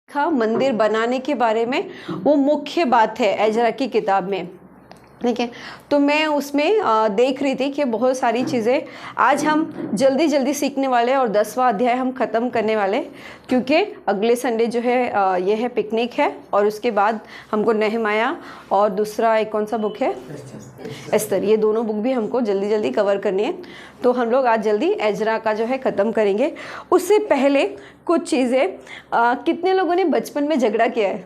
का मंदिर बनाने के बारे में वो मुख्य बात है एजरा की किताब में। ठीक है, तो मैं उसमें देख रही थी कि बहुत सारी चीज़ें आज हम जल्दी जल्दी सीखने वाले हैं और 10वां अध्याय हम ख़त्म करने वाले, क्योंकि अगले संडे जो है ये है पिकनिक है और उसके बाद हमको नेहमाया और दूसरा एक कौन सा बुक है, एस्तर, ये दोनों बुक भी हमको जल्दी जल्दी कवर करनी है। तो हम लोग आज जल्दी एजरा का जो है ख़त्म करेंगे। उससे पहले कुछ चीज़ें, कितने लोगों ने बचपन में झगड़ा किया है?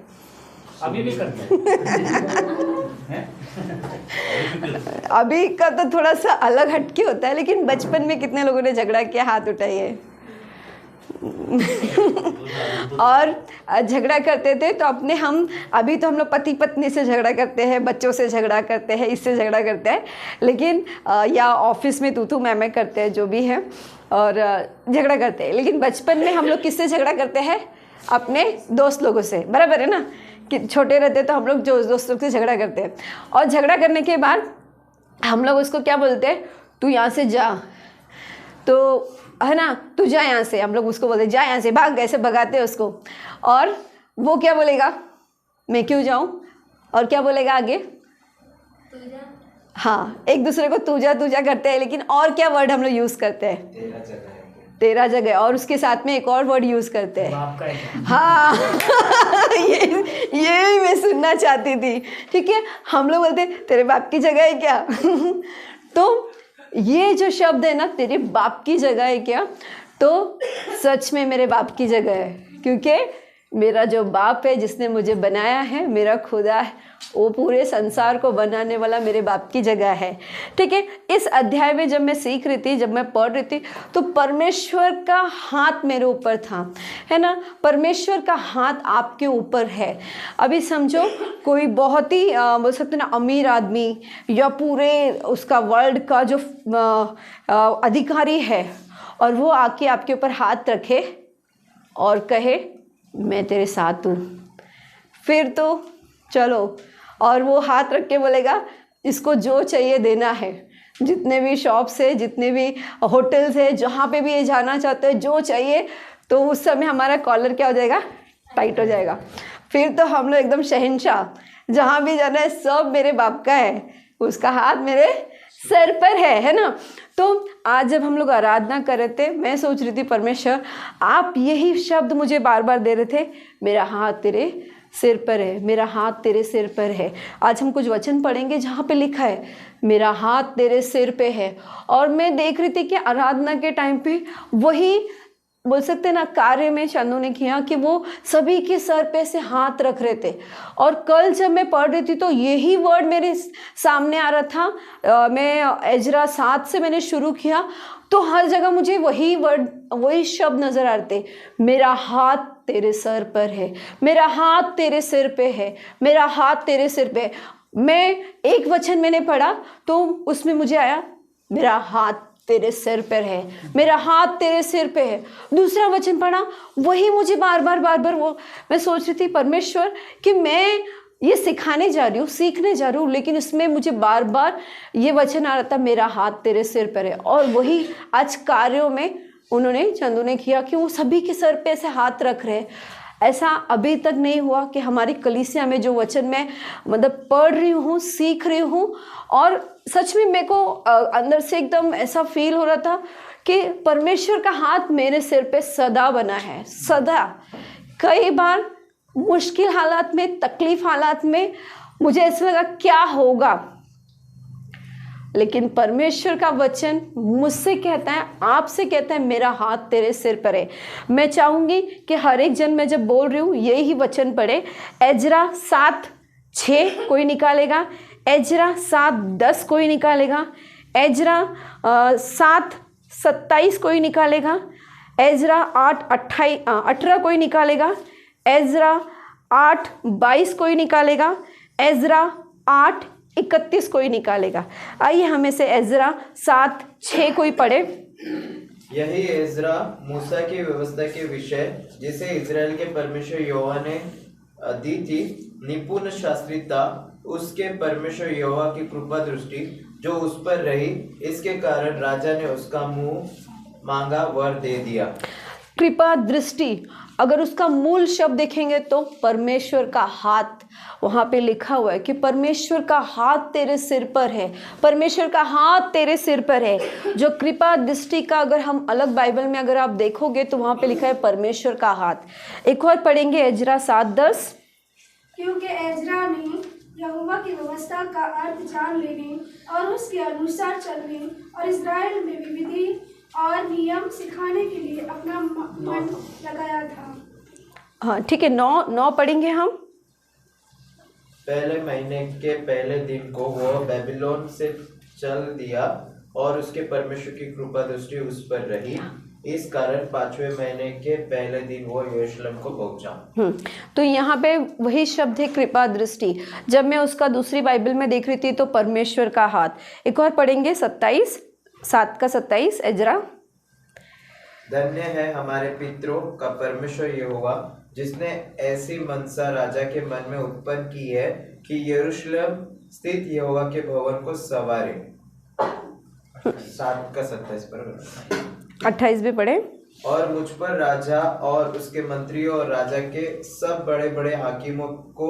अभी भी करते हैं। अभी का तो थोड़ा सा अलग हटके होता है, लेकिन बचपन में कितने लोगों ने झगड़ा किया? हाथ उठाइए। और झगड़ा करते थे तो अपने अभी तो हम लोग पति पत्नी से झगड़ा करते हैं, बच्चों से झगड़ा करते हैं, इससे झगड़ा करते हैं, लेकिन या ऑफिस में तू मैं करते हैं, जो भी है, और झगड़ा करते हैं। लेकिन बचपन में हम लोग किससे झगड़ा करते हैं? अपने दोस्त लोगों से, बराबर है ना? कि छोटे रहते तो हम लोग जो दोस्त लोग से झगड़ा करते हैं, और झगड़ा करने के बाद हम लोग उसको क्या बोलते हैं? तू यहाँ से जा, तो है ना, तू जा यहाँ से, हम लोग उसको बोलते जा यहाँ से, भाग, ऐसे भगाते हैं उसको। और वो क्या बोलेगा? मैं क्यों जाऊँ? और क्या बोलेगा आगे? तू जा। हाँ, एक दूसरे को तू जा करते हैं, लेकिन और क्या वर्ड हम लोग यूज़ करते हैं? तेरा जगह। और उसके साथ में एक और वर्ड यूज़ करते हैं, हाँ। ये मैं सुनना चाहती थी। ठीक है, हम लोग बोलते तेरे बाप की जगह है क्या? तो ये जो शब्द है ना, तेरे बाप की जगह है क्या, तो सच में मेरे बाप की जगह है, क्योंकि मेरा जो बाप है जिसने मुझे बनाया है, मेरा खुदा है, वो पूरे संसार को बनाने वाला मेरे बाप की जगह है। ठीक है, इस अध्याय में जब मैं सीख रही थी, जब मैं पढ़ रही थी, तो परमेश्वर का हाथ मेरे ऊपर था, है ना? परमेश्वर का हाथ आपके ऊपर है। अभी समझो, कोई बहुत ही बोल सकते ना अमीर आदमी या पूरे उसका वर्ल्ड का जो अधिकारी है, और वो आके आपके ऊपर हाथ रखे और कहे मैं तेरे साथ हूँ, फिर तो चलो। और वो हाथ रख के बोलेगा इसको जो चाहिए देना है, जितने भी शॉप्स है, जितने भी होटल्स है, जहाँ पे भी ये जाना चाहते हैं, जो चाहिए, तो उस समय हमारा कॉलर क्या हो जाएगा? टाइट हो जाएगा। फिर तो हम लोग एकदम शहंशाह, जहाँ भी जाना है सब मेरे बाप का है, उसका हाथ मेरे सर पर है ना? तो आज जब हम लोग आराधना कर रहे थे, मैं सोच रही थी परमेश्वर आप यही शब्द मुझे बार बार दे रहे थे, मेरा हाथ तेरे सिर पर है, मेरा हाथ तेरे सिर पर है। आज हम कुछ वचन पढ़ेंगे जहाँ पे लिखा है मेरा हाथ तेरे सिर पे है। और मैं देख रही थी कि आराधना के टाइम पे वही बोल सकते हैं ना कार्य में चंदू ने किया कि वो सभी के सर पे से हाथ रख रहे थे। और कल जब मैं पढ़ रही थी तो यही वर्ड मेरे सामने आ रहा था। मैं एजरा 7 से मैंने शुरू किया, तो हर जगह मुझे वही वर्ड, वही शब्द नजर आ रहे थे, मेरा हाथ तेरे सर पर है, मेरा हाथ तेरे सिर पे है, मेरा हाथ तेरे सिर पे है। मैं एक वचन मैंने पढ़ा तो उसमें मुझे आया मेरा हाथ तेरे सिर पर है, मेरा हाथ तेरे सिर पे है। दूसरा वचन पढ़ा, वही मुझे बार बार वो, मैं सोच रही थी परमेश्वर कि मैं ये सिखाने जा रही हूँ, सीखने जा रही हूँ, लेकिन इसमें मुझे बार बार ये वचन आ रहा था मेरा हाथ तेरे सिर पर है। और वही आज कार्यों में उन्होंने, चंदू ने किया कि वो सभी के सर पे ऐसे हाथ रख रहे हैं। ऐसा अभी तक नहीं हुआ कि हमारी कलीसिया में जो वचन मैं मतलब पढ़ रही हूँ, सीख रही हूँ, और सच में मेरे को अंदर से एकदम ऐसा फील हो रहा था कि परमेश्वर का हाथ मेरे सिर पे सदा बना है, सदा। कई बार मुश्किल हालात में, तकलीफ हालात में मुझे ऐसा लगा क्या होगा, लेकिन परमेश्वर का वचन मुझसे कहता है, आपसे कहता है मेरा हाथ तेरे सिर पर है। मैं चाहूँगी कि हर एक जन, मैं जब बोल रही हूँ यही वचन पढ़े। एजरा 7:6 कोई निकालेगा, एजरा 7:10 कोई निकालेगा, एजरा 7:27 कोई निकालेगा, एजरा 8:18 कोई निकालेगा, एजरा 8:22 कोई निकालेगा, एजरा 8:31 कोई निकालेगा। आइए हमें से एजरा 7:6 कोई पढ़े। यही एजरा मूसा की व्यवस्था के विषय जिसे इजराइल के परमेश्वर यहोवा ने दी थी, निपुण शास्त्री था। उसके परमेश्वर यहोवा की कृपा दृष्टि जो उस पर रही, इसके कारण राजा ने उसका मुंह मांगा वर दे दिया। कृपा दृष्टि, अगर उसका मूल शब्द देखेंगे तो परमेश्वर का हाथ, वहाँ पे लिखा हुआ है कि परमेश्वर का हाथ तेरे सिर पर है, परमेश्वर का हाथ तेरे सिर पर है। जो कृपा दृष्टि का अगर हम अलग बाइबल में अगर आप देखोगे तो वहाँ पे लिखा है परमेश्वर का हाथ। एक और पढ़ेंगे एजरा 7:10। क्योंकि एजरा ने यहोवा की व्यवस्था का अर्थ जान लेने और उसके अनुसार चलने और इस्राएल में विधि और नियम सिखाने के लिए अपना मन लगाया था। हाँ ठीक है, 9 पढ़ेंगे हम। पहले महीने के पहले दिन को वो बेबीलोन से चल दिया और उसके परमेश्वर की कृपा दृष्टि उस पर रही। इस कारण 5वें महीने के पहले दिन वो यरूशलेम को पहुंचा। तो यहाँ पे वही शब्द है कृपा दृष्टि। जब मैं उसका दूसरी बाइबल में देख रही थी तो परमेश्वर का हाथ। एक और पढ़ेंगे 7:27 एजरा। धन्य है हमारे पितरों का परमेश्वर यहोवा, जिसने ऐसी मनसा राजा के मन में उत्पन्न की है कि यरूशलेम स्थित यहोवा के भवन को संवारे। 7:27 पर 28 भी पढ़े। और मुझ पर राजा और उसके मंत्रियों और राजा के सब बड़े बड़े हाकिमों को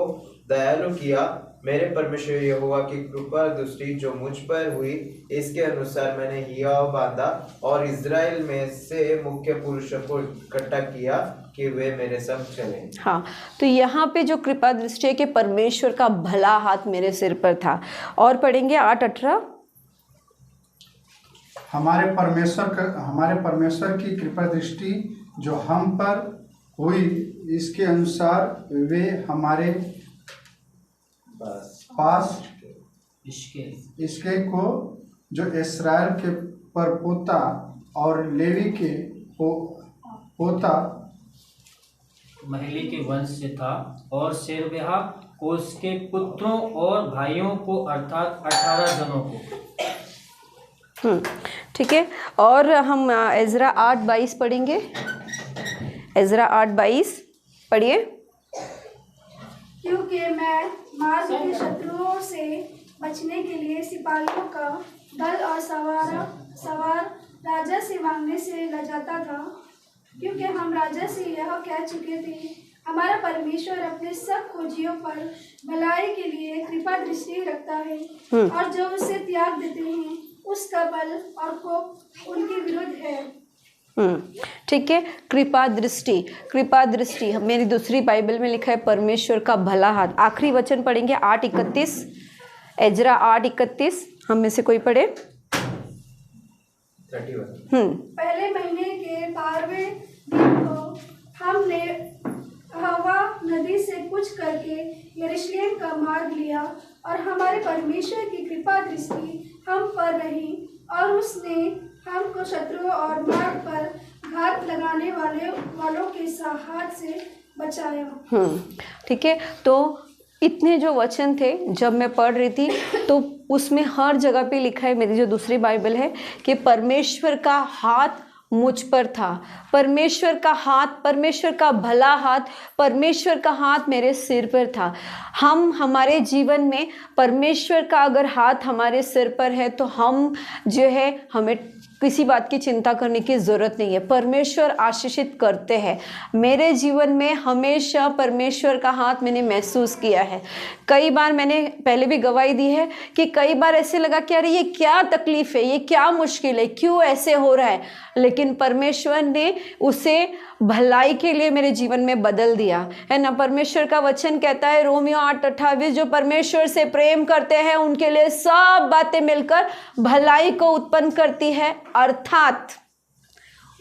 दयालु किया। मेरे परमेश्वर यहोवा की कृपा दृष्टि जो मुझ पर हुई, इसके अनुसार मैंने हियाव बांधा और इज़राइल में से मुख्य पुरुषों को इकट्ठा किया कि वे मेरे संग चले। हाँ, तो यहाँ पे जो कृपा दृष्टि है कि परमेश्वर का भला हाथ मेरे सिर पर था। और पढ़ेंगे 8:18। हमारे परमेश्वर की कृपा दृष्टि जो हम पर हुई, इसके अनुसार वे हमारे पास इसके को जो इस्राएल के परपोता और लेवी के पोता महली के वंश से था, और शेरब्याह को उसके पुत्रों और भाइयों को अर्थात 18 जनों को। ठीक है। और हम एजरा 8:22 पढ़ेंगे। एजरा 8:22 पढ़िए। क्योंकि मैं मार्ग के शत्रुओं से बचने के लिए सिपाहियों का दल और सवार राजा से मांगने से लजाता था, क्योंकि हम राजा से यह कह चुके थे, हमारा परमेश्वर अपने सब खोजियों पर भलाई के लिए कृपा दृष्टि रखता है, और जो उसे त्याग देते हैं उसका बल और कोप उनके विरुद्ध है। ठीक है। कृपा दृष्टि मेरी दूसरी बाइबल में लिखा है परमेश्वर का भला हाथ। आखिरी वचन पढ़ेंगे 8:31। एजरा 8:31 हम में से कोई पढ़े। 31। पहले महीने के 12वें दिन को हमने हवा नदी से कूच करके यरूशलेम का मार्ग लिया, और हमारे परमेश्वर की कृपा दृष्टि हम पर रही, और उसने हमको शत्रुओं और मार्ग पर घात लगाने वालों के हाथ से बचाया। ठीक है। तो इतने जो वचन थे जब मैं पढ़ रही थी तो उसमें हर जगह पे लिखा है, मेरी जो दूसरी बाइबल है, कि परमेश्वर का हाथ मुझ पर था। परमेश्वर का हाथ, परमेश्वर का भला हाथ, परमेश्वर का हाथ मेरे सिर पर था। हमारे जीवन में परमेश्वर का अगर हाथ हमारे सिर पर है तो हम जो है, हमें किसी बात की चिंता करने की ज़रूरत नहीं है। परमेश्वर आशीषित करते हैं। मेरे जीवन में हमेशा परमेश्वर का हाथ मैंने महसूस किया है। कई बार मैंने पहले भी गवाही दी है कि कई बार ऐसे लगा कि अरे ये क्या तकलीफ़ है, ये क्या मुश्किल है, क्यों ऐसे हो रहा है, लेकिन परमेश्वर ने उसे भलाई के लिए मेरे जीवन में बदल दिया है ना। परमेश्वर का वचन कहता है रोमियो 8:28, जो परमेश्वर से प्रेम करते हैं उनके लिए सब बातें मिलकर भलाई को उत्पन्न करती है, अर्थात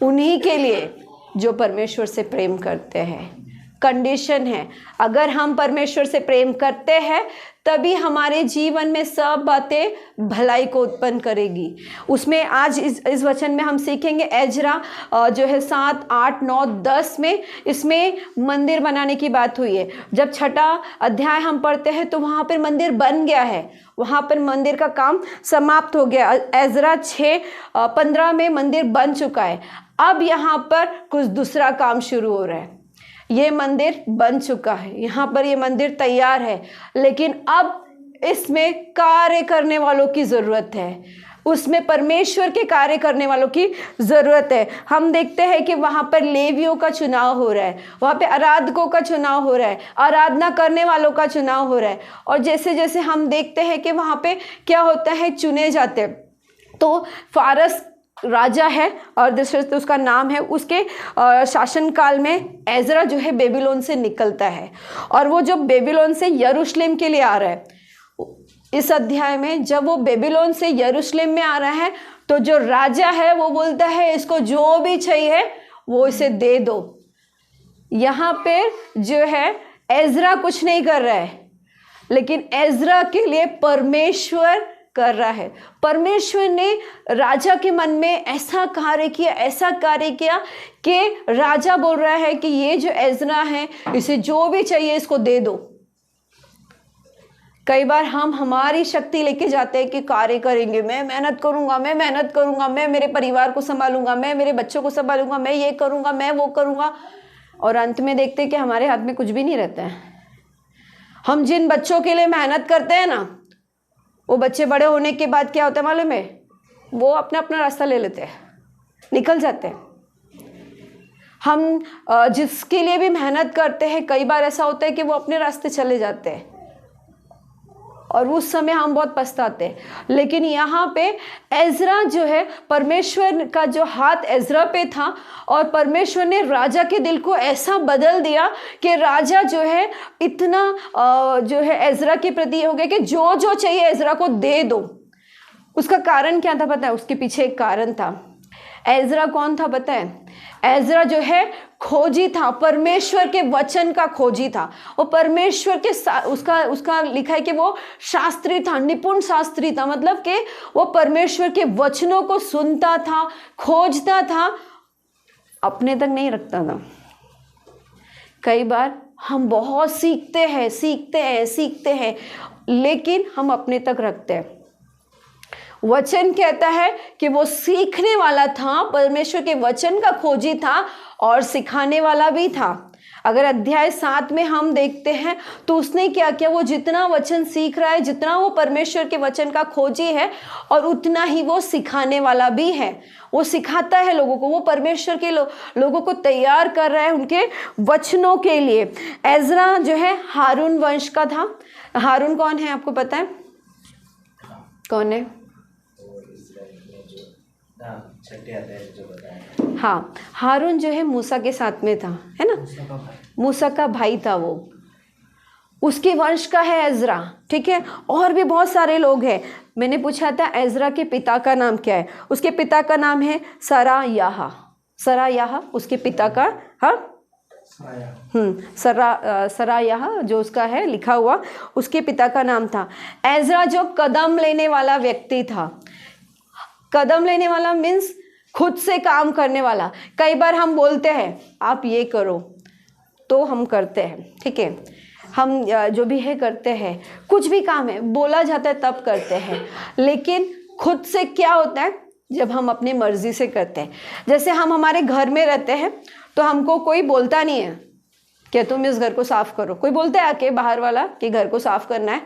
उन्हीं के लिए जो परमेश्वर से प्रेम करते हैं। कंडीशन है, अगर हम परमेश्वर से प्रेम करते हैं तभी हमारे जीवन में सब बातें भलाई को उत्पन्न करेगी। उसमें आज इस वचन में हम सीखेंगे एजरा जो है 7, 8, 9, 10 में इसमें मंदिर बनाने की बात हुई है। जब 6ठा अध्याय हम पढ़ते हैं तो वहाँ पर मंदिर बन गया है, वहाँ पर मंदिर का काम समाप्त हो गया। एजरा 6:15 में मंदिर बन चुका है। अब यहाँ पर कुछ दूसरा काम शुरू हो रहा है। ये मंदिर बन चुका है, यहाँ पर ये मंदिर तैयार है, लेकिन अब इसमें कार्य करने वालों की ज़रूरत है। उसमें परमेश्वर के कार्य करने वालों की ज़रूरत है। हम देखते हैं कि वहाँ पर लेवियों का चुनाव हो रहा है, वहाँ पे आराधकों का चुनाव हो रहा है, आराधना करने वालों का चुनाव हो रहा है। और जैसे जैसे हम देखते हैं कि वहाँ पे क्या होता है, चुने जाते हैं। तो फारस राजा है और दूसरे तो उसका नाम है, उसके शासनकाल में एजरा जो है बेबीलोन से निकलता है और वो जो बेबीलोन से यरूशलेम के लिए आ रहा है, इस अध्याय में जब वो बेबीलोन से यरूशलेम में आ रहा है तो जो राजा है वो बोलता है इसको जो भी चाहिए वो इसे दे दो। यहाँ पे जो है एजरा कुछ नहीं कर रहा है, लेकिन एजरा के लिए परमेश्वर कर रहा है। परमेश्वर ने राजा के मन में ऐसा कार्य किया कि राजा बोल रहा है कि ये जो एजरा है इसे जो भी चाहिए इसको दे दो। कई बार हम हमारी शक्ति लेके जाते हैं कि कार्य करेंगे, मैं मेहनत करूंगा, मैं मेरे परिवार को संभालूंगा, मैं मेरे बच्चों को संभालूंगा, मैं ये करूंगा, मैं वो करूंगा, और अंत में देखते हैं कि हमारे हाथ में कुछ भी नहीं रहता है। हम जिन बच्चों के लिए मेहनत करते हैं ना, वो बच्चे बड़े होने के बाद क्या होता है मालूम है, वो अपना अपना रास्ता ले लेते हैं, निकल जाते हैं। हम जिसके लिए भी मेहनत करते हैं कई बार ऐसा होता है कि वो अपने रास्ते चले जाते हैं और उस समय हम बहुत पछताते हैं। लेकिन यहाँ पे एजरा जो है, परमेश्वर का जो हाथ एजरा पे था और परमेश्वर ने राजा के दिल को ऐसा बदल दिया कि राजा जो है इतना जो है एजरा के प्रति हो गया कि जो जो चाहिए एजरा को दे दो। उसका कारण क्या था पता है? उसके पीछे एक कारण था। एजरा कौन था पता है? एजरा जो है खोजी था, परमेश्वर के वचन का खोजी था। वो परमेश्वर के उसका लिखा है कि वो शास्त्री था, निपुण शास्त्री था। मतलब कि वो परमेश्वर के वचनों को सुनता था, खोजता था, अपने तक नहीं रखता था। कई बार हम बहुत सीखते हैं लेकिन हम अपने तक रखते हैं। वचन कहता है कि वो सीखने वाला था, परमेश्वर के वचन का खोजी था और सिखाने वाला भी था। अगर अध्याय 7 में हम देखते हैं तो उसने क्या किया, वो जितना वचन सीख रहा है, जितना वो परमेश्वर के वचन का खोजी है और उतना ही वो सिखाने वाला भी है। वो सिखाता है लोगों को, वो परमेश्वर के लोगों को तैयार कर रहा है उनके वचनों के लिए। एजरा जो है हारून वंश का था। हारून कौन है आपको पता है? कौन है? हाँ, हारून जो है मूसा के साथ में था, है ना? मूसा का भाई था वो, उसके वंश का है एजरा। ठीक है, और भी बहुत सारे लोग हैं। मैंने पूछा था एजरा के पिता का नाम क्या है? उसके पिता का नाम है सरायाह उसके पिता का। हाँ, सरायाह जो उसका है लिखा हुआ, उसके पिता का नाम था। एजरा जो कदम लेने वाला व्यक्ति था। कदम लेने वाला मीन्स खुद से काम करने वाला। कई बार हम बोलते हैं आप ये करो तो हम करते हैं, ठीक है, हम जो भी है करते हैं, कुछ भी काम है बोला जाता है तब करते हैं। लेकिन खुद से क्या होता है? जब हम अपनी मर्जी से करते हैं। जैसे हम हमारे घर में रहते हैं तो हमको कोई बोलता नहीं है कि तुम इस घर को साफ करो। कोई बोलता है आके बाहर वाला कि घर को साफ करना है?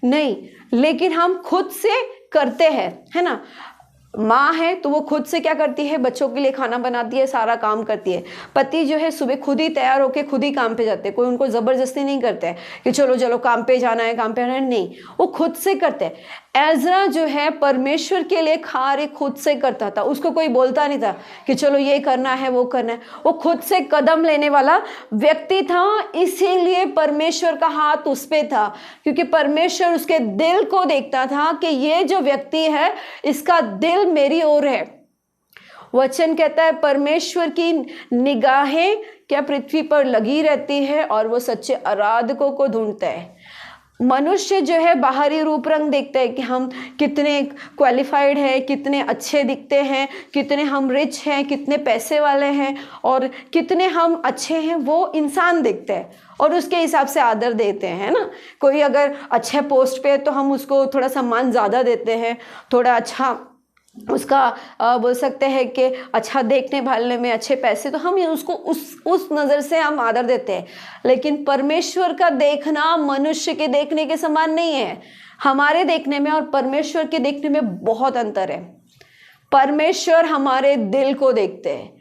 नहीं, लेकिन हम खुद से करते हैं, है ना? माँ है तो वो खुद से क्या करती है? बच्चों के लिए खाना बनाती है, सारा काम करती है। पति जो है सुबह खुद ही तैयार होकर खुद ही काम पे जाते हैं, कोई उनको ज़बरदस्ती नहीं करता है कि चलो चलो काम पे जाना है, नहीं, वो खुद से करते हैं। एजरा जो है परमेश्वर के लिए कार्य खुद से करता था, उसको कोई बोलता नहीं था कि चलो ये करना है वो करना है। वो खुद से कदम लेने वाला व्यक्ति था, इसीलिए परमेश्वर का हाथ उस पे था, क्योंकि परमेश्वर उसके दिल को देखता था कि ये जो व्यक्ति है इसका दिल मेरी ओर है। वचन कहता है परमेश्वर की निगाहें क्या पृथ्वी पर लगी रहती है और वो सच्चे आराधकों को ढूंढता है। मनुष्य जो है बाहरी रूप रंग देखता है कि हम कितने क्वालिफाइड हैं, कितने अच्छे दिखते हैं, कितने हम रिच हैं, कितने पैसे वाले हैं और कितने हम अच्छे हैं, वो इंसान देखते हैं और उसके हिसाब से आदर देते हैं, है ना? कोई अगर अच्छे पोस्ट पे है तो हम उसको थोड़ा सम्मान ज़्यादा देते हैं, थोड़ा अच्छा उसका बोल सकते हैं कि अच्छा देखने भालने में अच्छे पैसे, तो हम उसको उस नज़र से हम आदर देते हैं। लेकिन परमेश्वर का देखना मनुष्य के देखने के समान नहीं है। हमारे देखने में और परमेश्वर के देखने में बहुत अंतर है। परमेश्वर हमारे दिल को देखते हैं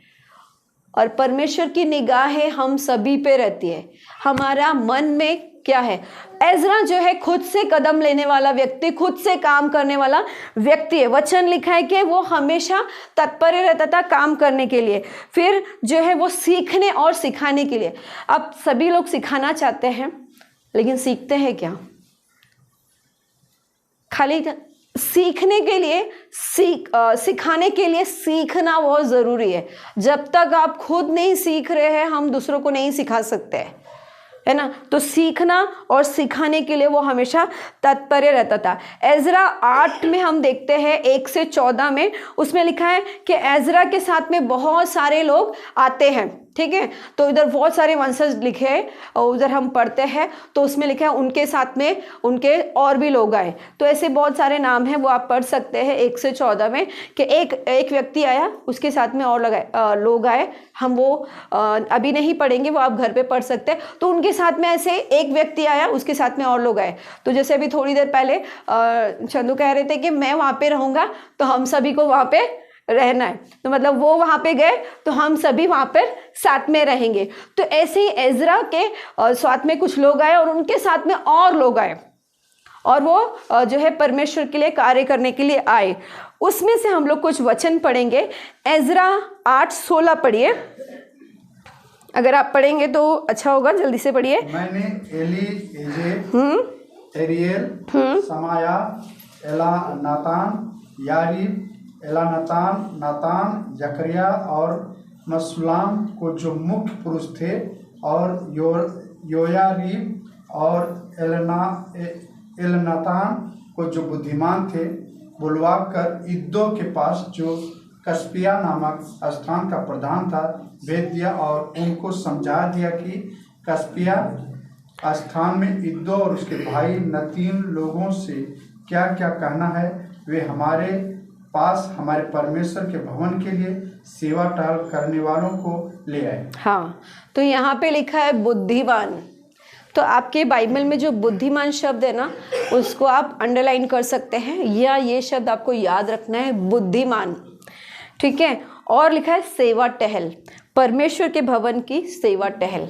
और परमेश्वर की निगाहें हम सभी पे रहती है। हमारा मन में क्या है। एजरा जो है खुद से कदम लेने वाला व्यक्ति, खुद से काम करने वाला व्यक्ति है। वचन लिखा है कि वो हमेशा तत्पर रहता था काम करने के लिए, फिर जो है वो सीखने और सिखाने के लिए। अब सभी लोग सिखाना चाहते हैं, लेकिन सीखते हैं क्या? खाली सीखने के लिए सिखाने के लिए सीखना बहुत ज़रूरी है। जब तक आप खुद नहीं सीख रहे हैं, हम दूसरों को नहीं सिखा सकते हैं, है ना। तो सीखना और सिखाने के लिए वो हमेशा तत्पर रहता था। एजरा 8 में हम देखते हैं 1 से 14 में, उसमें लिखा है कि एजरा के साथ में बहुत सारे लोग आते हैं, ठीक है। तो इधर बहुत सारे वंशज लिखे हैं और उधर हम पढ़ते हैं तो उसमें लिखा है उनके साथ में उनके और भी लोग आए। तो ऐसे बहुत सारे नाम हैं, वो आप पढ़ सकते हैं 1 से 14 में कि एक व्यक्ति आया, उसके साथ में और लोग आए। हम वो अभी नहीं पढ़ेंगे, वो आप घर पे पढ़ सकते हैं। तो उनके साथ में ऐसे एक व्यक्ति आया, उसके साथ में और लोग आए। तो जैसे अभी थोड़ी देर पहले चंदू कह रहे थे कि मैं वहाँ पे रहूँगा, तो हम सभी को वहाँ पे रहना है। तो मतलब वो वहाँ पे गए तो हम सभी वहाँ पर साथ में रहेंगे। तो ऐसे ही एजरा के साथ में कुछ लोग आए और उनके साथ में और लोग आए और वो जो है परमेश्वर के लिए कार्य करने के लिए आए। उसमें से हम लोग कुछ वचन पढ़ेंगे। एजरा 8:16 पढ़िए। अगर आप पढ़ेंगे तो अच्छा होगा, जल्दी से पढ़िए। मैंने एरियल, समाया, एलानातान, यारीब, नातान, जकरिया और मसुलाम को जो मुख्य पुरुष थे, और योयारीब और एलनातान को जो बुद्धिमान थे, बुलवा कर इद्दो के पास जो कस्पिया नामक स्थान का प्रधान था भेज दिया और उनको समझा दिया कि कस्पिया स्थान में इद्दो और उसके भाई नतीन लोगों से क्या क्या कहना है। वे हमारे पास हमारे परमेश्वर के भवन के लिए सेवा टहल करने वालों को ले आए। हाँ, तो यहाँ पे लिखा है बुद्धिमान। तो आपके बाइबल में जो बुद्धिमान शब्द है ना, उसको आप अंडरलाइन कर सकते हैं, या ये शब्द आपको याद रखना है, बुद्धिमान, ठीक है। और लिखा है सेवा टहल, परमेश्वर के भवन की सेवा टहल।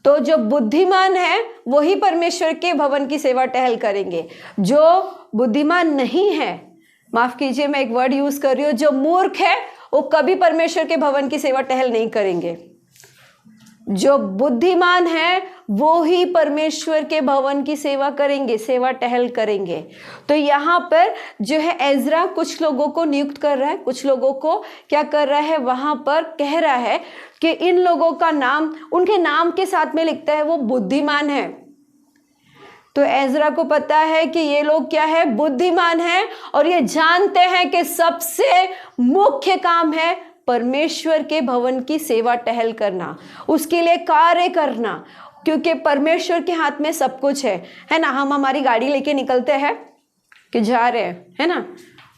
तो जो बुद्धिमान है वही परमेश्वर के भवन की सेवा टहल करेंगे। जो बुद्धिमान नहीं है, माफ कीजिए मैं एक वर्ड यूज कर रही हूँ, जो मूर्ख है वो कभी परमेश्वर के भवन की सेवा टहल नहीं करेंगे। जो बुद्धिमान है वो ही परमेश्वर के भवन की सेवा करेंगे, सेवा टहल करेंगे। तो यहाँ पर जो है एजरा कुछ लोगों को नियुक्त कर रहा है, कुछ लोगों को क्या कर रहा है, वहाँ पर कह रहा है कि इन लोगों का नाम उनके नाम के साथ में लिखता है वो बुद्धिमान है। तो एजरा को पता है कि ये लोग क्या है, बुद्धिमान है, और ये जानते हैं कि सबसे मुख्य काम है परमेश्वर के भवन की सेवा टहल करना, उसके लिए कार्य करना, क्योंकि परमेश्वर के हाथ में सब कुछ है ना। हम हमारी गाड़ी लेके निकलते हैं कि जा रहे हैं, है ना,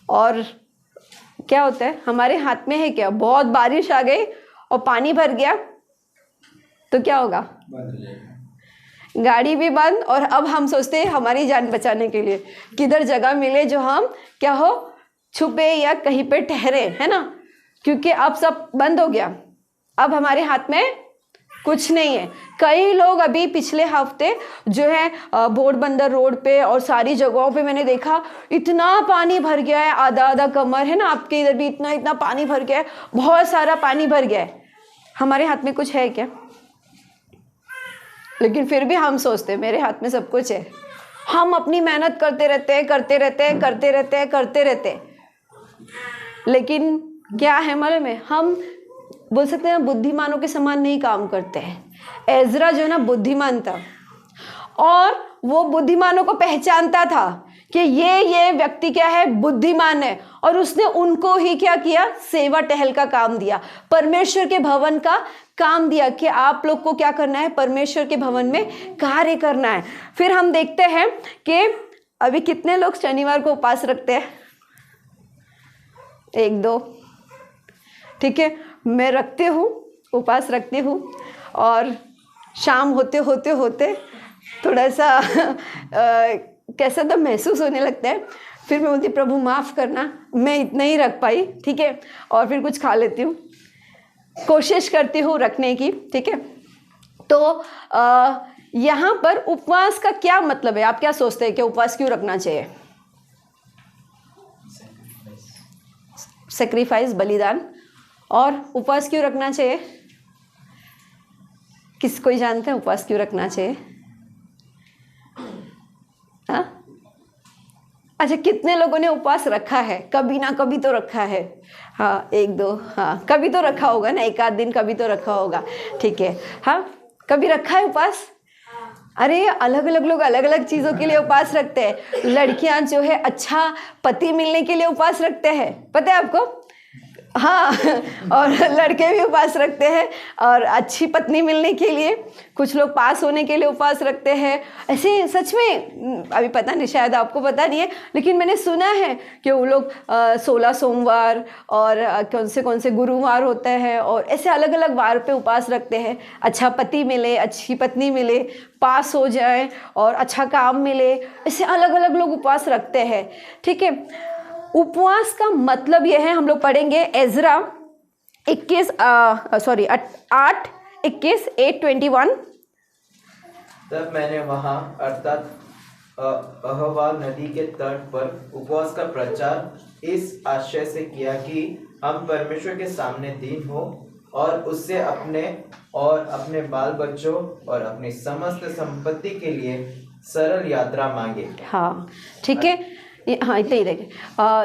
और क्या होता है हमारे हाथ में है क्या, बहुत बारिश आ गई और पानी भर गया तो क्या होगा, गाड़ी भी बंद। और अब हम सोचते हैं हमारी जान बचाने के लिए किधर जगह मिले जो हम क्या हो, छुपे या कहीं पे ठहरे, है ना, क्योंकि अब सब बंद हो गया, अब हमारे हाथ में कुछ नहीं है। कई लोग अभी पिछले हफ्ते जो है बोरबंदर रोड पे और सारी जगहों पे मैंने देखा इतना पानी भर गया है, आधा आधा कमर, है ना, आपके इधर भी इतना इतना पानी भर गया है, बहुत सारा पानी भर गया है। हमारे हाथ में कुछ है क्या? लेकिन फिर भी हम सोचते हैं मेरे हाथ में सब कुछ है। हम अपनी मेहनत करते रहते हैं, लेकिन क्या है मालूम है, हम बोल सकते हैं बुद्धिमानों के समान नहीं काम करते हैं। एजरा जो है ना बुद्धिमान था, और वो बुद्धिमानों को पहचानता था कि ये व्यक्ति क्या है, बुद्धिमान है, और उसने उनको ही क्या किया, सेवा टहल का काम दिया, परमेश्वर के भवन का काम दिया कि आप लोग को क्या करना है, परमेश्वर के भवन में कार्य करना है। फिर हम देखते हैं कि अभी कितने लोग शनिवार को उपवास रखते हैं, 1 2, ठीक है। मैं रखती हूँ, उपवास रखती हूँ, और शाम होते होते होते थोड़ा सा कैसा तो महसूस होने लगता है। फिर मैं बोलती प्रभु माफ़ करना, मैं इतना ही रख पाई, ठीक है, और फिर कुछ खा लेती हूँ, कोशिश करती हूँ रखने की, ठीक है। तो यहाँ पर उपवास का क्या मतलब है? आप क्या सोचते हैं कि उपवास क्यों रखना चाहिए? सेक्रीफाइस, बलिदान। और उपवास क्यों रखना चाहिए? कोई जानते हैं उपवास क्यों रखना चाहिए? हाँ, अच्छा, कितने लोगों ने उपवास रखा है? कभी ना कभी तो रखा है। हाँ, 1 2, हाँ, कभी तो रखा होगा ना, 1 आध दिन कभी तो रखा होगा, ठीक है। हाँ, कभी रखा है उपवास? अरे अलग अलग लोग अलग अलग चीज़ों के लिए उपवास रखते हैं। लड़कियां जो है अच्छा पति मिलने के लिए उपवास रखते हैं, पता है आपको? हाँ, और लड़के भी उपवास रखते हैं, और अच्छी पत्नी मिलने के लिए, कुछ लोग पास होने के लिए उपवास रखते हैं। ऐसे सच में अभी पता नहीं, शायद आपको पता नहीं है, लेकिन मैंने सुना है कि वो लोग 16 सोमवार और कौन से गुरुवार होते हैं, और ऐसे अलग अलग वार पे उपवास रखते हैं। अच्छा पति मिले, अच्छी पत्नी मिले, पास हो जाए और अच्छा काम मिले, ऐसे अलग अलग लोग उपवास रखते हैं, ठीक है। उपवास का मतलब यह है, हम लोग पढ़ेंगे एजरा 8:21। तब मैंने वहां अर्थात अहवा नदी के तट पर उपवास का प्रचार इस आशय से किया कि हम परमेश्वर के सामने दीन हो और उससे अपने और अपने बाल बच्चों और अपनी समस्त संपत्ति के लिए सरल यात्रा मांगे। हाँ, ठीक है। हाँ, इतना ही रहे।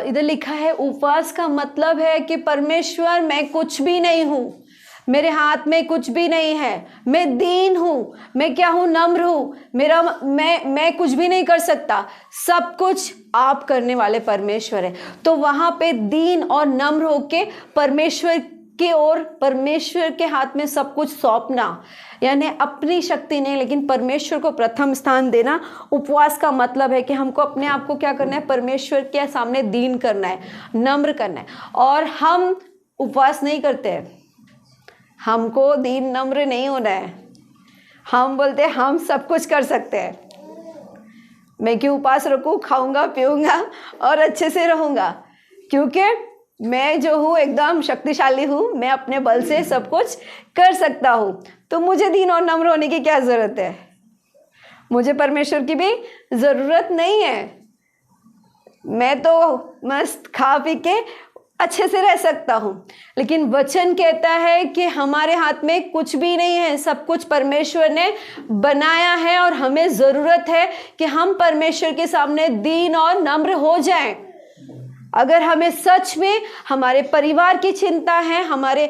इधर लिखा है उपवास का मतलब है कि परमेश्वर मैं कुछ भी नहीं हूँ, मेरे हाथ में कुछ भी नहीं है, मैं दीन हूँ, मैं क्या हूँ, नम्र हूँ, मैं कुछ भी नहीं कर सकता, सब कुछ आप करने वाले परमेश्वर है। तो वहाँ पे दीन और नम्र होके परमेश्वर की ओर, परमेश्वर के हाथ में सब कुछ सौंपना, यानी अपनी शक्ति नहीं लेकिन परमेश्वर को प्रथम स्थान देना। उपवास का मतलब है कि हमको अपने आप को क्या करना है, परमेश्वर के सामने दीन करना है, नम्र करना है। और हम उपवास नहीं करते हैं, हमको दीन नम्र नहीं होना है। हम बोलते हैं हम सब कुछ कर सकते हैं, मैं क्यों उपवास रखूँ, खाऊंगा पीऊंगा और अच्छे से रहूँगा, क्योंकि मैं जो हूँ एकदम शक्तिशाली हूँ, मैं अपने बल से सब कुछ कर सकता हूँ। तो मुझे दीन और नम्र होने की क्या ज़रूरत है? मुझे परमेश्वर की भी ज़रूरत नहीं है। मैं तो मस्त खा पी के अच्छे से रह सकता हूँ, लेकिन वचन कहता है कि हमारे हाथ में कुछ भी नहीं है, सब कुछ परमेश्वर ने बनाया है, और हमें ज़रूरत है कि हम परमेश्वर के सामने दीन और नम्र हो जाएं। अगर हमें सच में हमारे परिवार की चिंता है, हमारे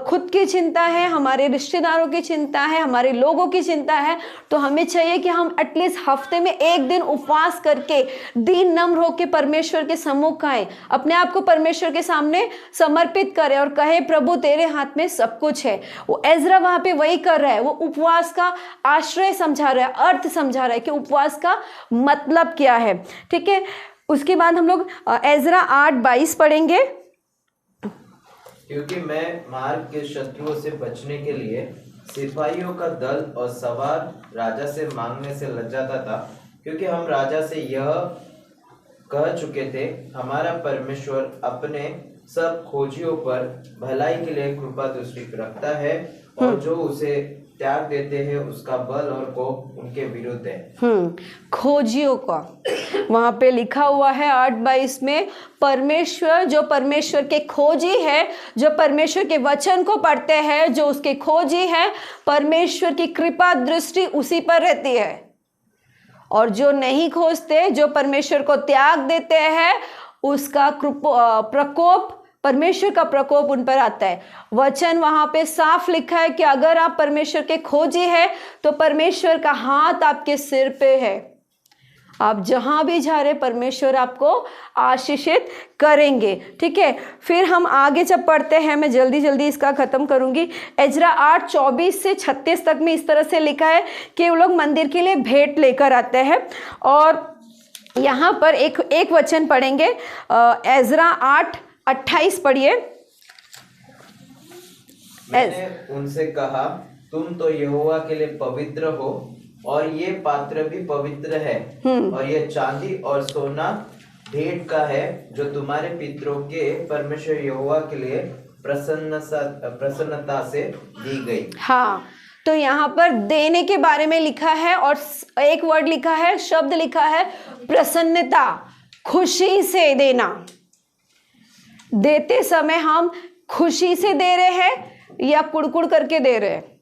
खुद की चिंता है, हमारे रिश्तेदारों की चिंता है, हमारे लोगों की चिंता है, तो हमें चाहिए कि हम एटलीस्ट हफ्ते में 1 दिन उपवास करके दीन नम्र होकर परमेश्वर के सम्मुख आए, अपने आप को परमेश्वर के सामने समर्पित करें और कहे प्रभु तेरे हाथ में सब कुछ है। वो एजरा वहाँ पे वही कर रहा है, वो उपवास का आश्रय समझा रहा है, अर्थ समझा रहा है कि उपवास का मतलब क्या है, ठीक है। उसके बाद हम लोग एजरा 8:22 पढ़ेंगे। क्योंकि मैं मार्ग के शत्रुओं से बचने के लिए सिपाहियों का दल और सवार राजा से मांगने से लजाता था, क्योंकि हम राजा से यह कह चुके थे, हमारा परमेश्वर अपने सब खोजियों पर भलाई के लिए कृपा दृष्टि रखता है, और जो उसे त्याग देते हैं उसका बल और कोप उनके विरुद्ध है। खोजियों का वहां पे लिखा हुआ है 8:22 में, परमेश्वर जो परमेश्वर के खोजी है, जो परमेश्वर के वचन को पढ़ते हैं, जो उसके खोजी है, परमेश्वर की कृपा दृष्टि उसी पर रहती है। और जो नहीं खोजते, जो परमेश्वर को त्याग देते हैं, उसका प्रकोप, परमेश्वर का प्रकोप उन पर आता है। वचन वहां पे साफ लिखा है कि अगर आप परमेश्वर के खोजी है तो परमेश्वर का हाथ आपके सिर पे है, आप जहां भी जा रहे परमेश्वर आपको आशीषित करेंगे, ठीक है। फिर हम आगे जब पढ़ते हैं, मैं जल्दी जल्दी इसका खत्म करूंगी। एजरा 8:24 से 36 तक में इस तरह से लिखा है कि वो लोग मंदिर के लिए भेंट लेकर आते हैं। और यहाँ पर एक वचन पढ़ेंगे, एजरा 8 28 पढ़िए। मैंने उनसे कहा, तुम तो यहोवा के लिए पवित्र हो और ये पात्र भी पवित्र है, और ये चांदी और सोना भेंट का है जो तुम्हारे पितरों के परमेश्वर यहोवा के लिए प्रसन्नता से दी गई। हाँ, तो यहाँ पर देने के बारे में लिखा है और एक वर्ड लिखा है, शब्द लिखा है प्रसन्नता, खुशी से देना। देते समय हम खुशी से दे रहे हैं या कुड़कुड़ करके दे रहे हैं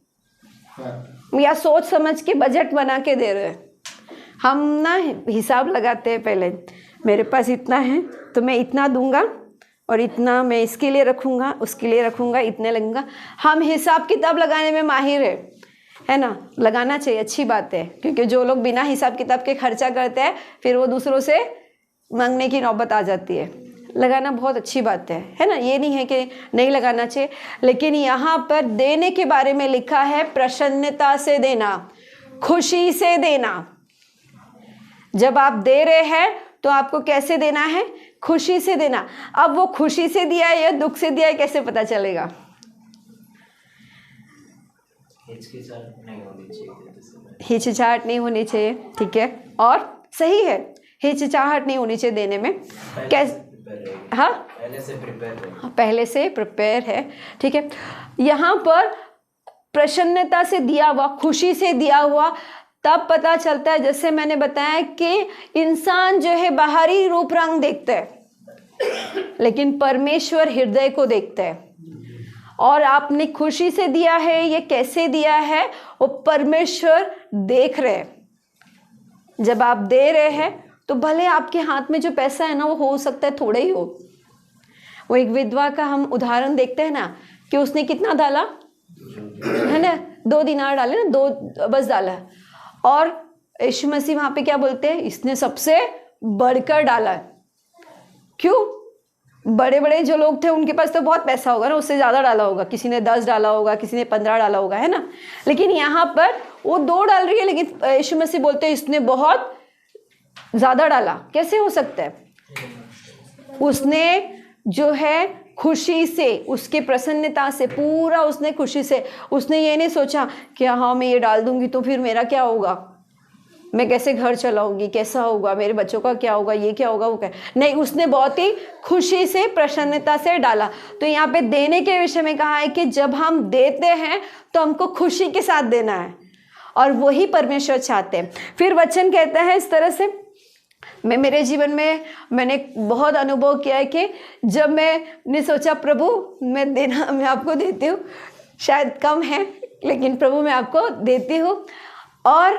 या सोच समझ के बजट बना के दे रहे हैं। हम ना हिसाब लगाते हैं पहले, मेरे पास इतना है तो मैं इतना दूंगा और इतना मैं इसके लिए रखूंगा, उसके लिए रखूंगा, इतने लगूंगा। हम हिसाब किताब लगाने में माहिर है ना। लगाना चाहिए, अच्छी बात है, क्योंकि जो लोग बिना हिसाब किताब के खर्चा करते हैं फिर वो दूसरों से मांगने की नौबत आ जाती है। लगाना बहुत अच्छी बात है ना। ये नहीं है कि नहीं लगाना चाहिए, लेकिन यहाँ पर देने के बारे में लिखा है प्रसन्नता से देना, खुशी से देना। जब आप दे रहे हैं तो आपको कैसे देना है? खुशी से देना। अब वो खुशी से दिया है या दुख से दिया है कैसे पता चलेगा? हिचकिचाहट नहीं होनी चाहिए, ठीक है, और सही है, हिचकिचाहट नहीं होनी चाहिए देने में। कैसे? हाँ, पहले से प्रिपेयर है, ठीक है। यहाँ पर प्रसन्नता से दिया हुआ, खुशी से दिया हुआ तब पता चलता है, जैसे मैंने बताया कि इंसान जो है बाहरी रूप रंग देखता है, लेकिन परमेश्वर हृदय को देखता है। और आपने खुशी से दिया है, ये कैसे दिया है, वो परमेश्वर देख रहे हैं। जब आप दे रहे हैं तो भले आपके हाथ में जो पैसा है ना, वो हो सकता है थोड़ा ही हो। वो एक विधवा का हम उदाहरण देखते हैं ना, कि उसने कितना डाला है ना, 2 दिनार डाले ना, 2 बस डाला। और यीशु मसीह वहां पे क्या बोलते हैं? इसने सबसे बढ़कर डाला। क्यों? बड़े बड़े जो लोग थे उनके पास तो बहुत पैसा होगा ना, उससे ज़्यादा डाला होगा, किसी ने 10 डाला होगा, किसी ने 15 डाला होगा, है ना। लेकिन यहाँ पर वो 2 डाल रही है, लेकिन यीशु मसीह बोलते हैं इसने बहुत ज़्यादा डाला। कैसे हो सकता है? उसने जो है खुशी से, उसके प्रसन्नता से, पूरा उसने खुशी से, उसने ये नहीं सोचा कि हाँ मैं ये डाल दूंगी तो फिर मेरा क्या होगा, मैं कैसे घर चलाऊंगी, कैसा होगा, मेरे बच्चों का क्या होगा, ये क्या होगा, वो क्या। नहीं, उसने बहुत ही खुशी से, प्रसन्नता से डाला। तो यहाँ पे देने के विषय में कहा है कि जब हम देते हैं तो हमको खुशी के साथ देना है, और वही परमेश्वर चाहते हैं। फिर वचन कहता है इस तरह से, मेरे जीवन में मैंने बहुत अनुभव किया है कि जब मैंने सोचा प्रभु मैं आपको देती हूँ, शायद कम है लेकिन प्रभु मैं आपको देती हूँ, और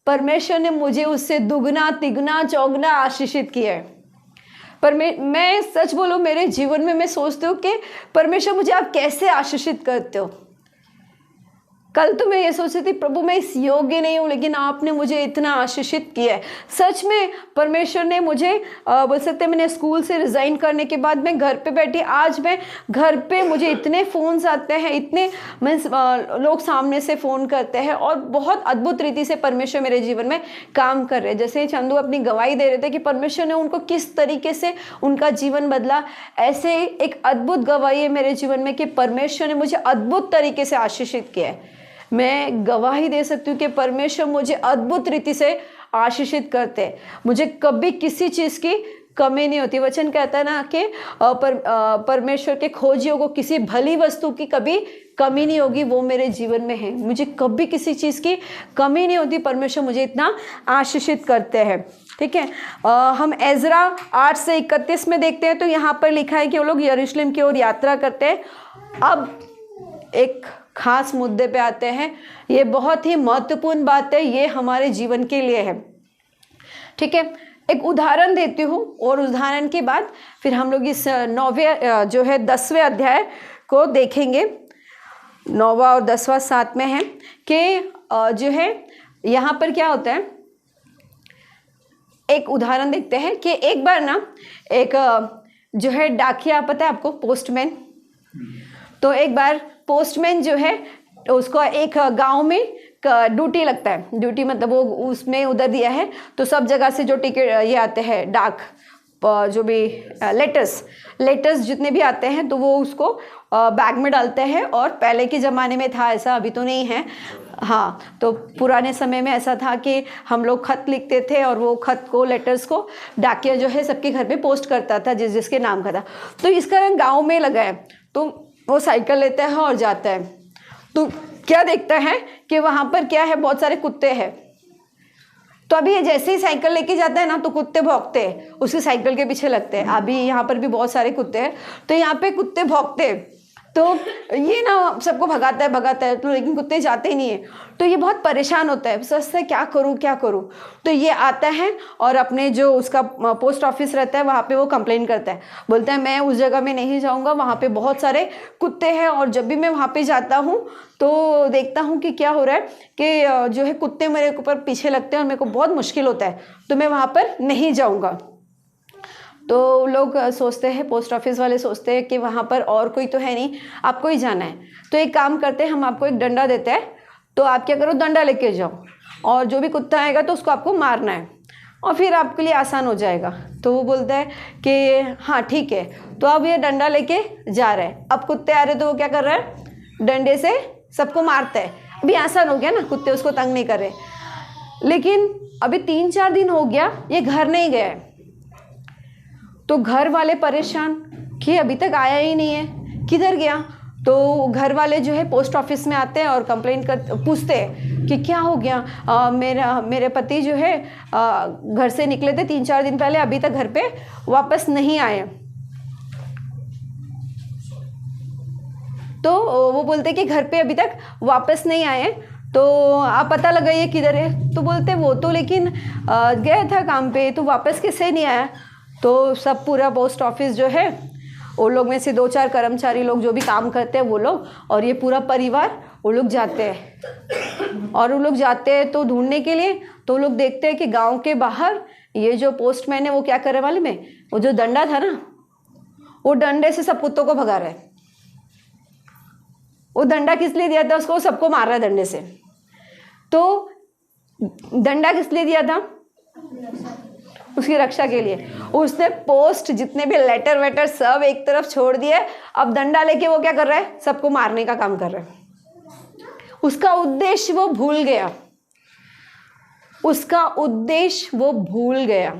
परमेश्वर ने मुझे उससे दुगना तिगुना चौगुना आशीषित किया है। पर मैं सच बोलूँ, मेरे जीवन में मैं सोचती हूँ कि परमेश्वर मुझे आप कैसे आशीषित करते हो। कल तो मैं ये सोच रही थी प्रभु मैं इस योग्य नहीं हूँ, लेकिन आपने मुझे इतना आशीषित किया है। सच में परमेश्वर ने मुझे बोल सकते हैं, मैंने स्कूल से रिज़ाइन करने के बाद मैं घर पे बैठी, आज मैं घर पे मुझे इतने फ़ोन्स आते हैं, इतने लोग सामने से फ़ोन करते हैं, और बहुत अद्भुत रीति से परमेश्वर मेरे जीवन में काम कर रहे हैं। जैसे चंदू अपनी गवाही दे रहे थे कि परमेश्वर ने उनको किस तरीके से उनका जीवन बदला, ऐसे एक अद्भुत गवाही है मेरे जीवन में कि परमेश्वर ने मुझे अद्भुत तरीके से आशीषित किया है। मैं गवाही दे सकती हूँ कि परमेश्वर मुझे अद्भुत रीति से आशीषित करते हैं। मुझे कभी किसी चीज़ की कमी नहीं होती। वचन कहता है ना कि परमेश्वर के खोजियों को किसी भली वस्तु की कभी कमी नहीं होगी, वो मेरे जीवन में है। मुझे कभी किसी चीज़ की कमी नहीं होती, परमेश्वर मुझे इतना आशीषित करते हैं, ठीक है। हम एजरा 8 से 31 में देखते हैं तो यहाँ पर लिखा है कि वो लोग यरूशलेम की ओर यात्रा करते हैं। अब एक खास मुद्दे पे आते हैं, ये बहुत ही महत्वपूर्ण बात है, ये हमारे जीवन के लिए है, ठीक है। एक उदाहरण देती हूँ और उदाहरण के बाद फिर हम लोग इस 9वें जो है 10वें अध्याय को देखेंगे। 9वां और 10वां साथ में है कि जो है यहाँ पर क्या होता है। एक उदाहरण देखते हैं कि एक बार ना एक जो है डाकिया, पता है आपको, पोस्टमैन। तो एक बार पोस्टमैन जो है उसको एक गांव में ड्यूटी लगता है। ड्यूटी मतलब वो उसमें उधर दिया है तो सब जगह से जो टिकट ये आते हैं डाक जो भी लेटर्स जितने भी आते हैं तो वो उसको बैग में डालते हैं। और पहले के ज़माने में था ऐसा, अभी तो नहीं है। हाँ, तो पुराने समय में ऐसा था कि हम लोग खत लिखते थे और वो खत को, लेटर्स को डाकिया जो है सबके घर पे पोस्ट करता था जिसके नाम का था। तो इसका रंग गाँव में लगा है, तो वो साइकिल लेता है और जाता है, तो क्या देखता है कि वहाँ पर क्या है, बहुत सारे कुत्ते हैं। तो अभी ये जैसे ही साइकिल लेके जाता है ना तो कुत्ते भौंकते हैं, उसकी साइकिल के पीछे लगते हैं। अभी यहाँ पर भी बहुत सारे कुत्ते हैं, तो यहाँ पे कुत्ते भौंकते हैं, तो ये ना सबको भगाता है, तो लेकिन कुत्ते जाते ही नहीं है। तो ये बहुत परेशान होता है, सोचता है क्या करूँ। तो ये आता है और अपने जो उसका पोस्ट ऑफिस रहता है वहाँ पे वो कंप्लेन करता है, बोलता है मैं उस जगह में नहीं जाऊँगा, वहाँ पे बहुत सारे कुत्ते हैं और जब भी मैं वहाँ पे जाता हूँ तो देखता हूँ कि क्या हो रहा है कि जो है कुत्ते मेरे ऊपर पीछे लगते हैं और मेरे को बहुत मुश्किल होता है, तो मैं वहाँ पर नहीं जाऊँगा। तो लोग सोचते हैं, पोस्ट ऑफिस वाले सोचते हैं कि वहाँ पर और कोई तो है नहीं, आपको ही जाना है। तो एक काम करते हैं, हम आपको एक डंडा देते हैं, तो आप क्या करो, डंडा लेके जाओ और जो भी कुत्ता आएगा तो उसको आपको मारना है और फिर आपके लिए आसान हो जाएगा। तो वो बोलता है कि हाँ ठीक है। तो अब ये डंडा लेके जा रहा है, अब कुत्ते आ रहे तो वो क्या कर रहा है, डंडे से सबको मारता है। अभी आसान हो गया ना, कुत्ते उसको तंग नहीं कर रहे। लेकिन अभी 3-4 दिन हो गया, ये घर नहीं गया है। तो घर वाले परेशान कि अभी तक आया ही नहीं है, किधर गया। तो घर वाले जो है पोस्ट ऑफिस में आते हैं और कंप्लेन पूछते हैं कि क्या हो गया, मेरे पति जो है घर से निकले थे 3-4 दिन पहले, अभी तक घर पे वापस नहीं आए। तो वो बोलते कि घर पे अभी तक वापस नहीं आए, तो आप पता लगाइए किधर है। तो बोलते वो तो लेकिन गया था काम पे, तो वापस कैसे नहीं आया। तो सब पूरा पोस्ट ऑफिस जो है, वो लोग में से 2-4 कर्मचारी लोग जो भी काम करते हैं वो लोग और ये पूरा परिवार वो लोग जाते हैं। और वो लोग जाते हैं तो ढूंढने के लिए, तो वो लोग देखते हैं कि गांव के बाहर ये जो पोस्टमैन है वो क्या करे मालूम है, वो जो डंडा था ना, वो डंडे से सब कुत्तों को भगा रहा है। वो डंडा किस लिए दिया था उसको, सबको मार रहा है डंडे से। तो डंडा किस लिए दिया था, उसकी रक्षा के लिए। उसने पोस्ट जितने भी लेटर वेटर सब एक तरफ छोड़ दिए, अब डंडा लेके वो क्या कर रहा है, सबको मारने का काम कर रहा है। उसका उद्देश्य वो भूल गया, उसका उद्देश्य वो भूल गया।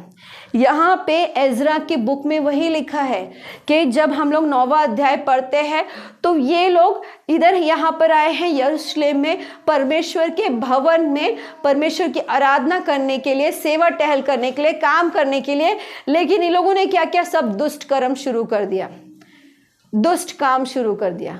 यहाँ पे एजरा की बुक में वही लिखा है कि जब हम लोग 9वां अध्याय पढ़ते हैं तो ये लोग इधर यहाँ पर आए हैं यरूशलेम में, परमेश्वर के भवन में परमेश्वर की आराधना करने के लिए, सेवा टहल करने के लिए, काम करने के लिए। लेकिन इन लोगों ने क्या किया, सब दुष्ट कर्म शुरू कर दिया, दुष्ट काम शुरू कर दिया।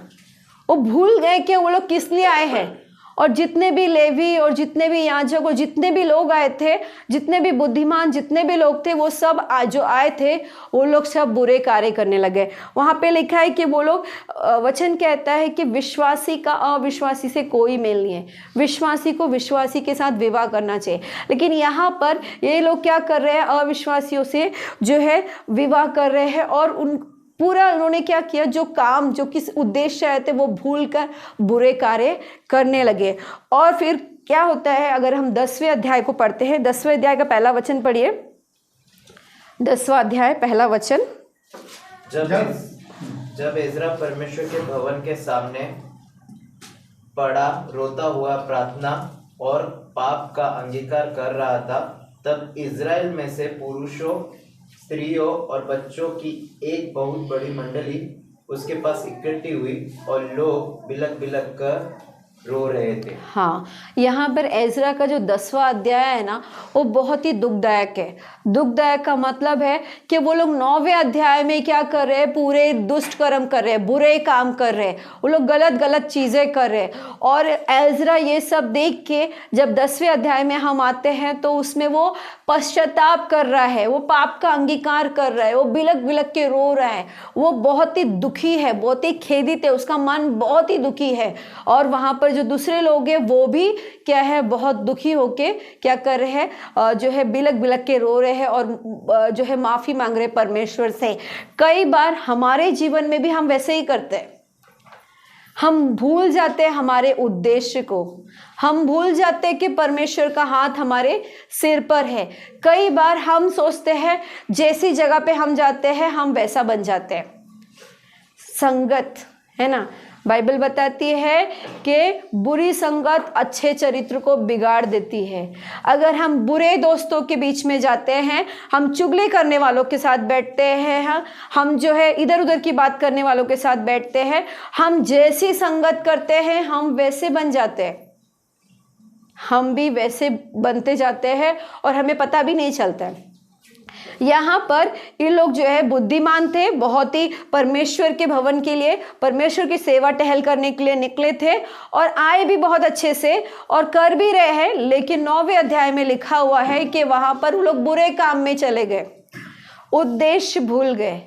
वो भूल गए कि वो लोग किस लिए आए हैं। और जितने भी लेवी और जितने भी याजक और जितने भी लोग आए थे, जितने भी बुद्धिमान जितने भी लोग थे, वो सब जो आए थे वो लोग सब बुरे कार्य करने लगे। वहाँ पे लिखा है कि वो लोग, वचन कहता है कि विश्वासी का अविश्वासी से कोई मेल नहीं है, विश्वासी को विश्वासी के साथ विवाह करना चाहिए। लेकिन यहाँ पर ये लोग क्या कर रहे हैं, अविश्वासियों से जो है विवाह कर रहे हैं और उन पूरा उन्होंने क्या किया, जो काम जो किस उद्देश्य आए थे वो भूल कर बुरे कार्य करने लगे। और फिर क्या होता है, अगर हम 10वें अध्याय को पढ़ते हैं, 10वें अध्याय का पहला वचन पढ़िए। 10वां अध्याय पहला वचन। जब इज़रा परमेश्वर के भवन के सामने पड़ा रोता हुआ प्रार्थना और पाप का अंगीकार कर रहा था, तब इज़राइल में से पुरुषों, स्त्रियों और बच्चों की एक बहुत बड़ी मंडली उसके पास इकट्ठी हुई और लोग बिलक बिलक कर रो रहे थे। हाँ, यहाँ पर एजरा का जो 10वां अध्याय है ना, वो बहुत ही दुखदायक है। दुखदायक का मतलब है कि वो लोग 9वें अध्याय में क्या कर रहे हैं, पूरे दुष्ट कर्म कर रहे हैं, बुरे काम कर रहे हैं, वो लोग गलत गलत चीज़ें कर रहे हैं। और एजरा ये सब देख के जब 10वें अध्याय में हम आते हैं तो उसमें वो पश्चाताप कर रहा है, वो पाप का अंगीकार कर रहा है, वो बिलक बिलक के रो रहा है, वो बहुत ही दुखी है, बहुत ही खेदित है, उसका मन बहुत ही दुखी है। और वहाँ पर जो दूसरे लोग हैं वो भी क्या है, बहुत दुखी होके क्या कर रहे हैं, जो है बिलक बिलक के रो रहे हैं और जो है माफ़ी मांग रहे परमेश्वर से। कई बार हमारे जीवन में भी हम वैसे ही करते हैं, हम भूल जाते हैं हमारे उद्देश्य को, हम भूल जाते हैं कि परमेश्वर का हाथ हमारे सिर पर है। कई बार हम सोचते हैं जैसी जगह पे हम जाते हैं हम वैसा बन जाते हैं। संगत है ना, बाइबल बताती है कि बुरी संगत अच्छे चरित्र को बिगाड़ देती है। अगर हम बुरे दोस्तों के बीच में जाते हैं, हम चुगली करने वालों के साथ बैठते हैं, हम जो है इधर उधर की बात करने वालों के साथ बैठते हैं, हम जैसी संगत करते हैं हम वैसे बन जाते हैं, हम भी वैसे बनते जाते हैं और हमें पता भी नहीं चलता है। यहाँ पर ये लोग जो है बुद्धिमान थे, बहुत ही परमेश्वर के भवन के लिए, परमेश्वर की सेवा टहल करने के लिए निकले थे और आए भी बहुत अच्छे से और कर भी रहे हैं। लेकिन 9वें अध्याय में लिखा हुआ है कि वहाँ पर वो लोग बुरे काम में चले गए, उद्देश्य भूल गए,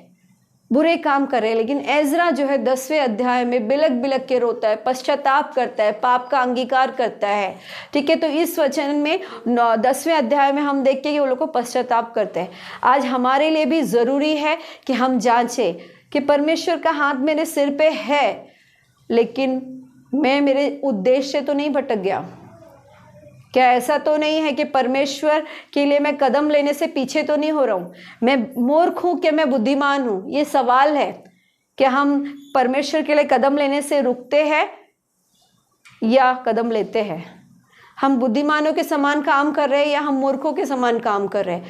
बुरे काम करे। लेकिन एजरा जो है 10वें अध्याय में बिलक बिलक के रोता है, पश्चाताप करता है, पाप का अंगीकार करता है। ठीक है, तो इस वचन में 10वें अध्याय में हम देखते हैं कि वो लोग को पश्चाताप करते हैं। आज हमारे लिए भी ज़रूरी है कि हम जांचें कि परमेश्वर का हाथ मेरे सिर पे है, लेकिन मैं मेरे उद्देश्य से तो नहीं भटक गया। क्या ऐसा तो नहीं है कि परमेश्वर के लिए मैं कदम लेने से पीछे तो नहीं हो रहा हूँ? मैं मूर्ख हूँ कि मैं बुद्धिमान हूँ? ये सवाल है कि हम परमेश्वर के लिए कदम लेने से रुकते हैं या कदम लेते हैं। हम बुद्धिमानों के समान काम कर रहे हैं या हम मूर्खों के समान काम कर रहे हैं?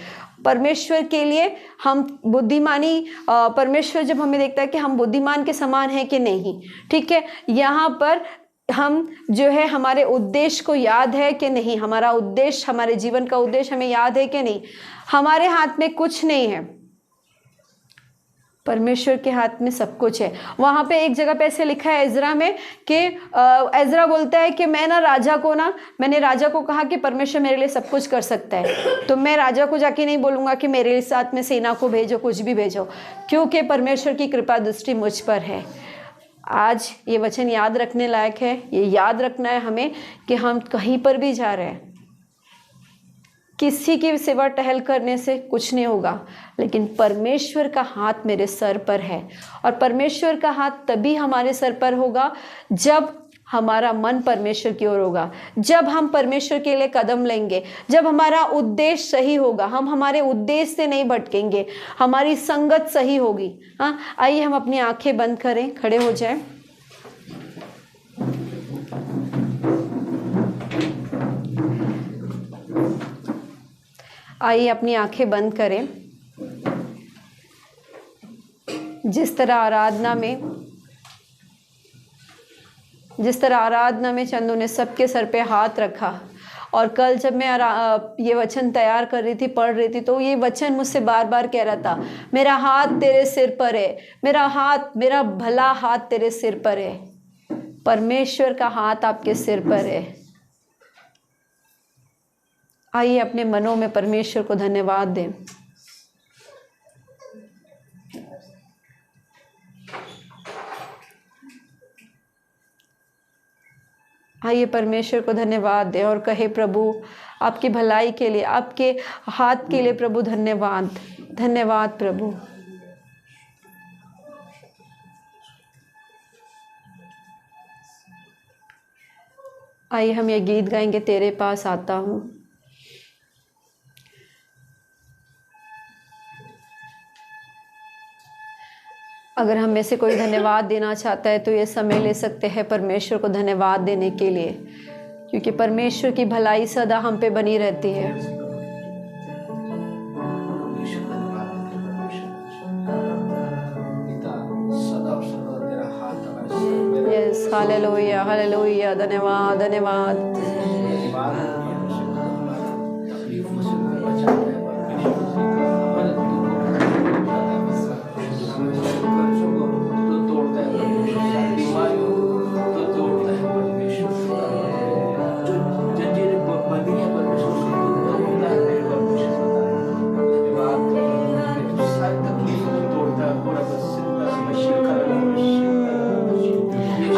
परमेश्वर के लिए हम बुद्धिमानी, परमेश्वर जब हमें देखता है कि हम बुद्धिमान के समान हैं कि नहीं, ठीक है, यहाँ पर हम जो है हमारे उद्देश्य को याद है कि नहीं, हमारा उद्देश्य, हमारे जीवन का उद्देश्य हमें याद है कि नहीं। हमारे हाथ में कुछ नहीं है, परमेश्वर के हाथ में सब कुछ है। वहाँ पे एक जगह पे ऐसे लिखा है एजरा में कि एजरा बोलता है कि मैंने राजा को कहा कि परमेश्वर मेरे लिए सब कुछ कर सकता है, तो मैं राजा को जाके नहीं बोलूँगा कि मेरे साथ में सेना को भेजो, कुछ भी भेजो, क्योंकि परमेश्वर की कृपा दृष्टि मुझ पर है। आज ये वचन याद रखने लायक है। ये याद रखना है हमें कि हम कहीं पर भी जा रहे हैं, किसी की सेवा टहल करने से कुछ नहीं होगा, लेकिन परमेश्वर का हाथ मेरे सर पर है। और परमेश्वर का हाथ तभी हमारे सर पर होगा जब हमारा मन परमेश्वर की ओर होगा, जब हम परमेश्वर के लिए कदम लेंगे, जब हमारा उद्देश्य सही होगा, हम हमारे उद्देश्य से नहीं भटकेंगे, हमारी संगत सही होगी। हाँ, आइए हम अपनी आंखें बंद करें, खड़े हो जाएं। आइए अपनी आंखें बंद करें। जिस तरह आराधना में चंदू ने सबके सर पे हाथ रखा, और कल जब मैं ये वचन तैयार कर रही थी, पढ़ रही थी, तो ये वचन मुझसे बार बार कह रहा था, मेरा हाथ तेरे सिर पर है, मेरा भला हाथ तेरे सिर पर है। परमेश्वर का हाथ आपके सिर पर है। आइए अपने मनों में परमेश्वर को धन्यवाद दें। आइए परमेश्वर को धन्यवाद दें और कहे, प्रभु आपकी भलाई के लिए, आपके हाथ के लिए प्रभु धन्यवाद, धन्यवाद प्रभु। आइए हम ये गीत गाएंगे, तेरे पास आता हूँ। अगर हम में से कोई धन्यवाद देना चाहता है तो ये समय ले सकते हैं परमेश्वर को धन्यवाद देने के लिए, क्योंकि परमेश्वर की भलाई सदा हम पे बनी रहती है। यस, हालेलुया, हालेलुया, धन्यवाद, धन्यवाद।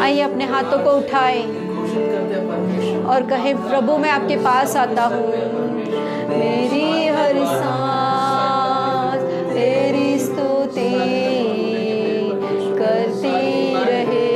आइए अपने हाथों को उठाएं और कहें, प्रभु मैं आपके पास आता हूँ। मेरी हर सांस तेरी स्तुति करती रहे,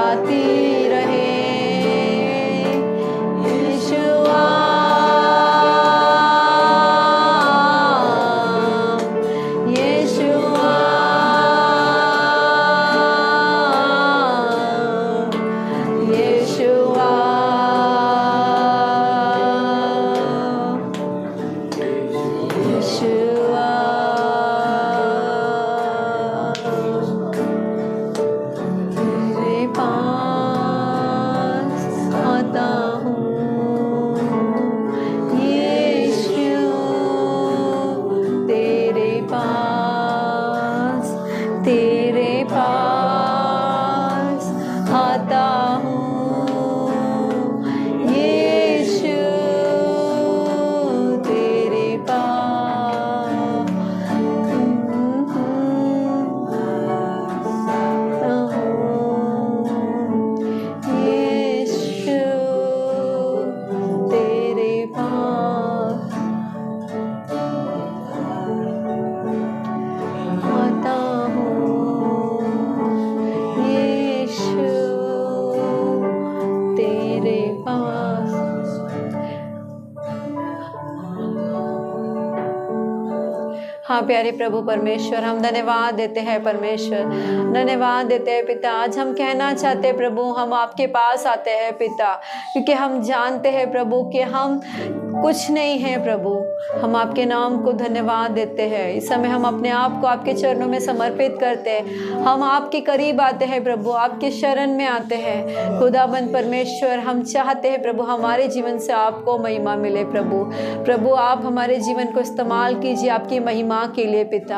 गाती रहे यीशुआ यीशुआ यीशुआ यीशुआ तेरे पास आता हूँ यीशु तेरे पास आता हूँ यीशु तेरे पास आता हूँ यीशु तेरे पास आता हूँ यीशु तेरे पास। हाँ प्यारे प्रभु परमेश्वर, हम धन्यवाद देते हैं परमेश्वर, धन्यवाद देते हैं पिता। आज हम कहना चाहते हैं प्रभु, हम आपके पास आते हैं पिता, क्योंकि हम जानते हैं प्रभु कि हम कुछ नहीं है प्रभु। हम आपके नाम को धन्यवाद देते हैं। इस समय हम अपने आप को आपके चरणों में समर्पित करते हैं। हम आपके करीब आते हैं प्रभु, आपके शरण में आते हैं। खुदाबंद परमेश्वर, हम चाहते हैं प्रभु हमारे जीवन से आपको महिमा मिले प्रभु। प्रभु आप हमारे जीवन को इस्तेमाल कीजिए आपकी महिमा के लिए पिता।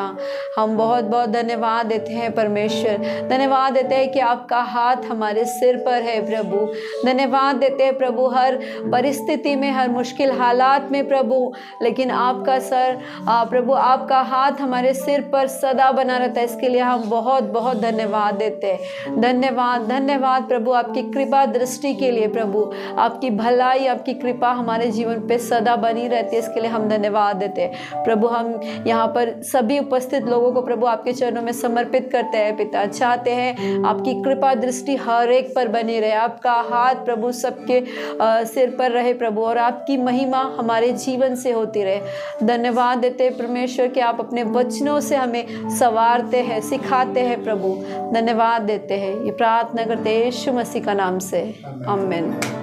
हम बहुत बहुत धन्यवाद देते हैं परमेश्वर, धन्यवाद देते हैं कि आपका हाथ हमारे सिर पर है प्रभु। धन्यवाद देते हैं प्रभु हर परिस्थिति में, हर मुश्किल हालात में प्रभु, लेकिन आपका सर प्रभु आपका हाथ हमारे सिर पर सदा बना रहता है। इसके लिए हम बहुत बहुत धन्यवाद देते हैं। धन्यवाद धन्यवाद प्रभु आपकी कृपा दृष्टि के लिए प्रभु। आपकी भलाई आपकी कृपा हमारे जीवन पे सदा बनी रहती है, इसके लिए हम धन्यवाद देते हैं प्रभु। हम यहाँ पर सभी उपस्थित लोगों को प्रभु आपके चरणों में समर्पित करते हैं पिता। चाहते हैं आपकी कृपा दृष्टि हर एक पर बनी रहे, आपका हाथ प्रभु सबके सिर पर रहे प्रभु, और आपकी महिमा हमारे जीवन से होती रहे। धन्यवाद देते हैं परमेश्वर कि आप अपने वचनों से हमें संवारते हैं, सिखाते हैं प्रभु। धन्यवाद देते हैं, ये प्रार्थना करते हैं यीशु मसीह का नाम से, आमीन।